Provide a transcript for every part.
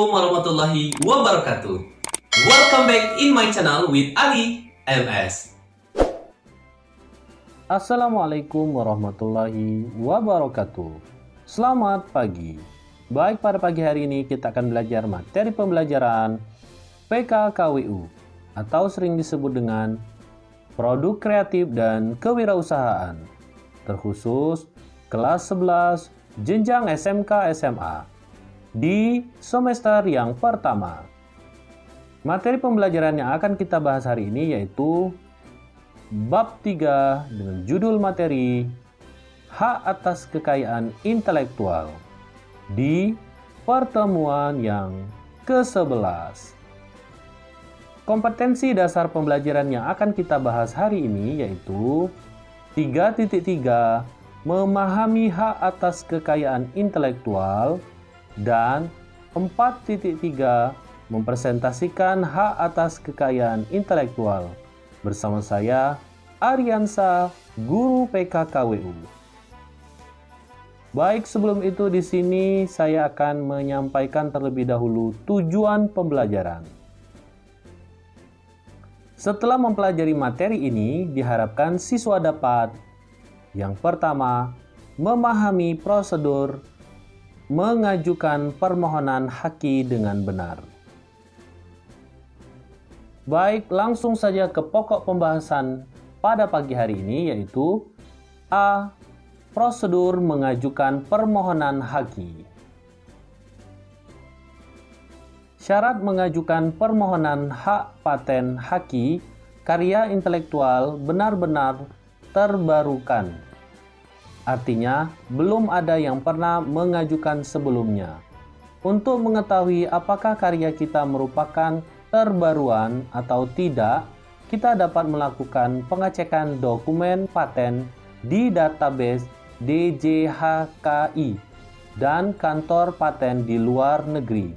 Assalamualaikum warahmatullahi wabarakatuh. Welcome back in my channel with Ali MS. Assalamualaikum warahmatullahi wabarakatuh. Selamat pagi. Baik, pada pagi hari ini kita akan belajar materi pembelajaran PKKWU atau sering disebut dengan Produk Kreatif dan Kewirausahaan, terkhusus kelas 11 jenjang SMK SMA di semester yang pertama. Materi pembelajaran yang akan kita bahas hari ini yaitu bab 3 dengan judul materi Hak atas Kekayaan Intelektual di pertemuan yang ke-11. Kompetensi dasar pembelajaran yang akan kita bahas hari ini yaitu 3.3 memahami hak atas kekayaan intelektual dan 4.3 mempresentasikan hak atas kekayaan intelektual. Bersama saya, Aryansa, Guru PKKWU. Baik, sebelum itu di sini saya akan menyampaikan terlebih dahulu tujuan pembelajaran. Setelah mempelajari materi ini, diharapkan siswa dapat yang pertama, memahami prosedur mengajukan permohonan haki dengan benar. Baik, langsung saja ke pokok pembahasan pada pagi hari ini yaitu A. Prosedur mengajukan permohonan haki. Syarat mengajukan permohonan hak paten haki karya intelektual benar-benar terbarukan. Artinya, belum ada yang pernah mengajukan sebelumnya. Untuk mengetahui apakah karya kita merupakan terbaruan atau tidak, kita dapat melakukan pengecekan dokumen paten di database DJHKI dan kantor paten di luar negeri.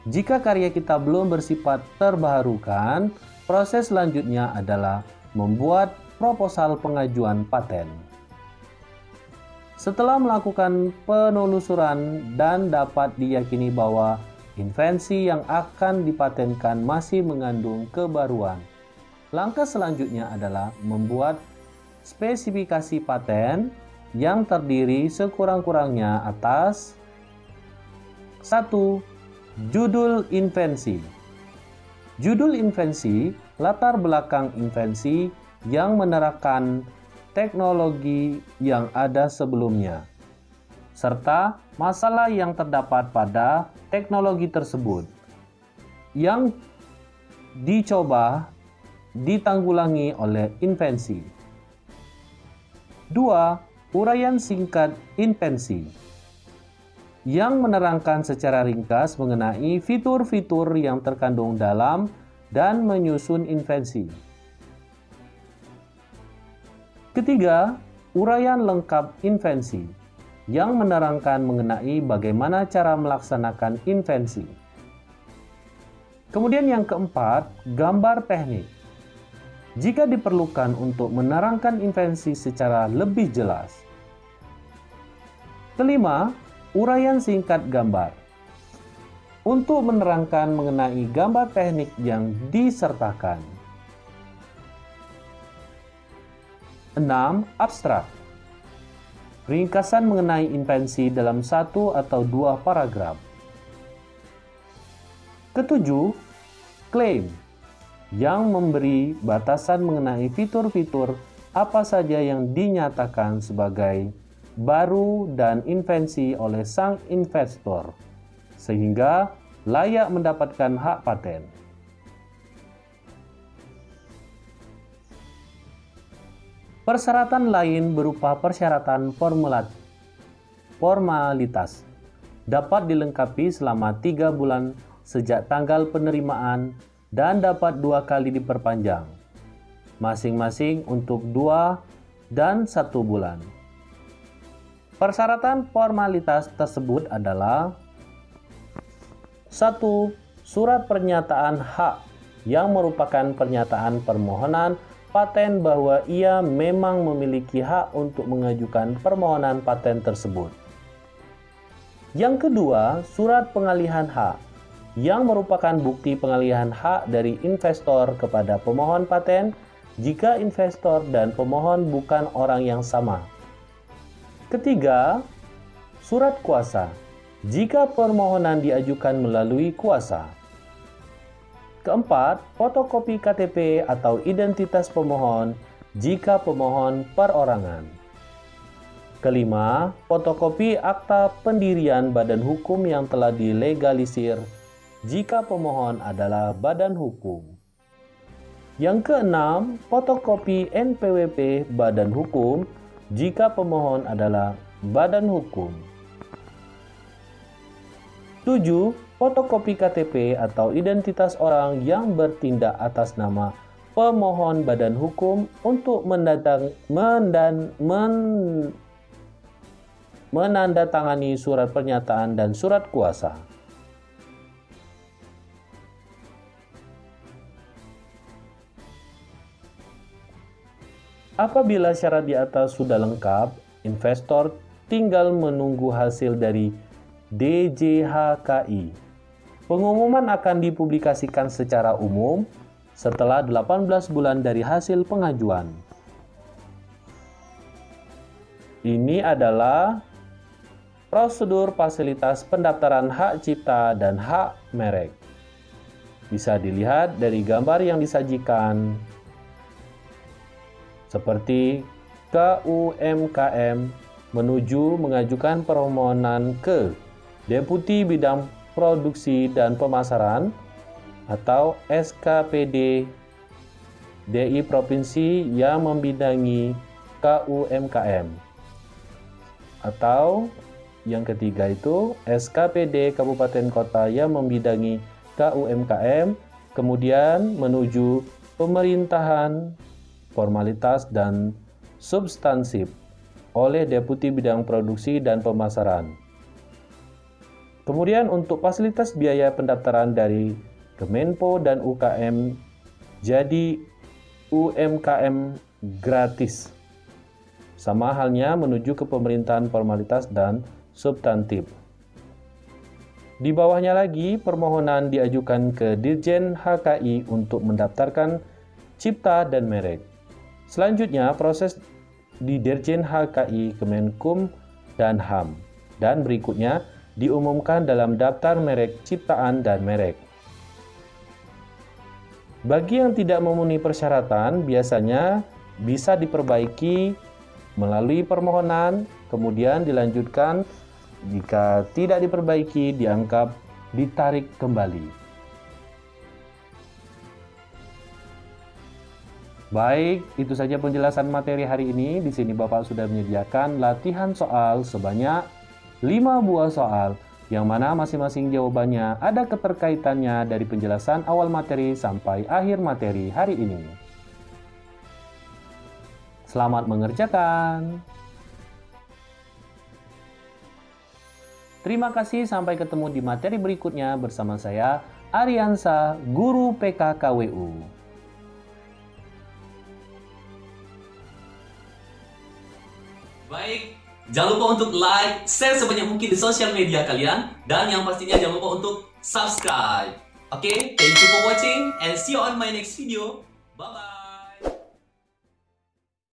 Jika karya kita belum bersifat terbarukan, proses selanjutnya adalah membuat proposal pengajuan paten. Setelah melakukan penelusuran dan dapat diyakini bahwa invensi yang akan dipatenkan masih mengandung kebaruan, langkah selanjutnya adalah membuat spesifikasi paten yang terdiri sekurang-kurangnya atas 1. Judul invensi. Judul invensi, latar belakang invensi yang menerapkan teknologi yang ada sebelumnya, serta masalah yang terdapat pada teknologi tersebut yang dicoba ditanggulangi oleh invensi. 2. Uraian singkat invensi yang menerangkan secara ringkas mengenai fitur-fitur yang terkandung dalam dan menyusun invensi. Ketiga, uraian lengkap invensi yang menerangkan mengenai bagaimana cara melaksanakan invensi. Kemudian yang keempat, gambar teknik. Jika diperlukan untuk menerangkan invensi secara lebih jelas. Kelima, uraian singkat gambar. Untuk menerangkan mengenai gambar teknik yang disertakan. 6. Abstrak. Ringkasan mengenai invensi dalam 1 atau 2 paragraf. Ketujuh, klaim yang memberi batasan mengenai fitur-fitur apa saja yang dinyatakan sebagai baru dan invensi oleh sang investor, sehingga layak mendapatkan hak paten. Persyaratan lain berupa persyaratan formalitas dapat dilengkapi selama 3 bulan sejak tanggal penerimaan dan dapat 2 kali diperpanjang, masing-masing untuk 2 dan 1 bulan. Persyaratan formalitas tersebut adalah 1. Surat pernyataan hak yang merupakan pernyataan permohonan paten bahwa ia memang memiliki hak untuk mengajukan permohonan paten tersebut. Yang kedua, surat pengalihan hak yang merupakan bukti pengalihan hak dari investor kepada pemohon paten jika investor dan pemohon bukan orang yang sama. Ketiga, surat kuasa jika permohonan diajukan melalui kuasa. Keempat, fotokopi KTP atau identitas pemohon jika pemohon perorangan. Kelima, fotokopi akta pendirian badan hukum yang telah dilegalisir jika pemohon adalah badan hukum. Yang keenam, fotokopi NPWP badan hukum jika pemohon adalah badan hukum. 7. Fotokopi KTP atau identitas orang yang bertindak atas nama pemohon badan hukum untuk menandatangani surat pernyataan dan surat kuasa. Apabila syarat di atas sudah lengkap, investor tinggal menunggu hasil dari DJHKI. Pengumuman akan dipublikasikan secara umum setelah 18 bulan dari hasil pengajuan. Ini adalah prosedur fasilitas pendaftaran hak cipta dan hak merek. Bisa dilihat dari gambar yang disajikan, seperti KUMKM menuju mengajukan permohonan ke Deputi Bidang Produksi dan Pemasaran atau SKPD DI Provinsi yang membidangi KUMKM. Atau yang ketiga itu SKPD Kabupaten Kota yang membidangi KUMKM, kemudian menuju pemerintahan formalitas dan substansif oleh Deputi Bidang Produksi dan Pemasaran. Kemudian untuk fasilitas biaya pendaftaran dari Kemenpo dan UKM jadi UMKM gratis. Sama halnya menuju ke pemerintahan formalitas dan substantif. Di bawahnya lagi, permohonan diajukan ke Dirjen HKI untuk mendaftarkan cipta dan merek. Selanjutnya, proses di Dirjen HKI Kemenkum dan HAM. Dan berikutnya, diumumkan dalam daftar merek ciptaan dan merek. Bagi yang tidak memenuhi persyaratan, biasanya bisa diperbaiki melalui permohonan, kemudian dilanjutkan. Jika tidak diperbaiki, dianggap ditarik kembali. Baik, itu saja penjelasan materi hari ini. Di sini Bapak sudah menyediakan latihan soal sebanyak 5 buah soal, yang mana masing-masing jawabannya ada keterkaitannya dari penjelasan awal materi sampai akhir materi hari ini. Selamat mengerjakan. Terima kasih, sampai ketemu di materi berikutnya bersama saya, Ariansa, Guru PKKWU. Baik, jangan lupa untuk like, share sebanyak mungkin di sosial media kalian, dan yang pastinya jangan lupa untuk subscribe. Oke, thank you for watching and see you on my next video. Bye-bye.